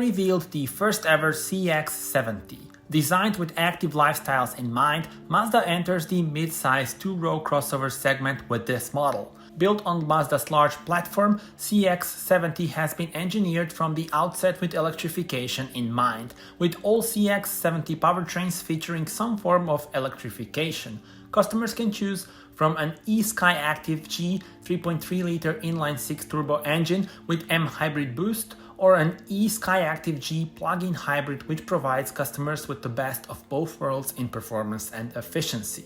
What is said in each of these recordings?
revealed the first ever CX-70. Designed with active lifestyles in mind, Mazda enters the mid-size two-row crossover segment with this model. Built on Mazda's large platform, CX-70 has been engineered from the outset with electrification in mind, with all CX-70 powertrains featuring some form of electrification. Customers can choose from an e-SkyActiv G 3.3-liter inline 6-turbo engine with M hybrid boost, or an e-SkyActiv G plug-in hybrid, which provides customers with the best of both worlds in performance and efficiency.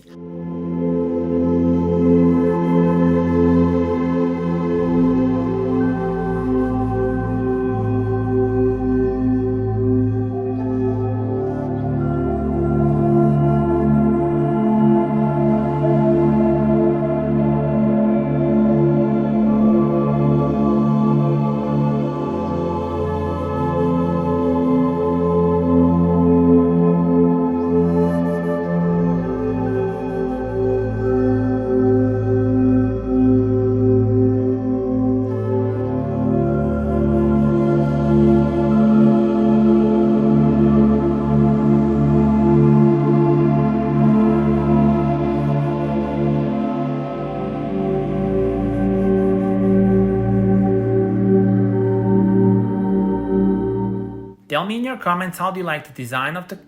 Tell me in your comments how do you like the design of the...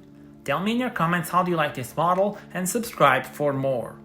Tell me in your comments how do you like this model, and subscribe for more.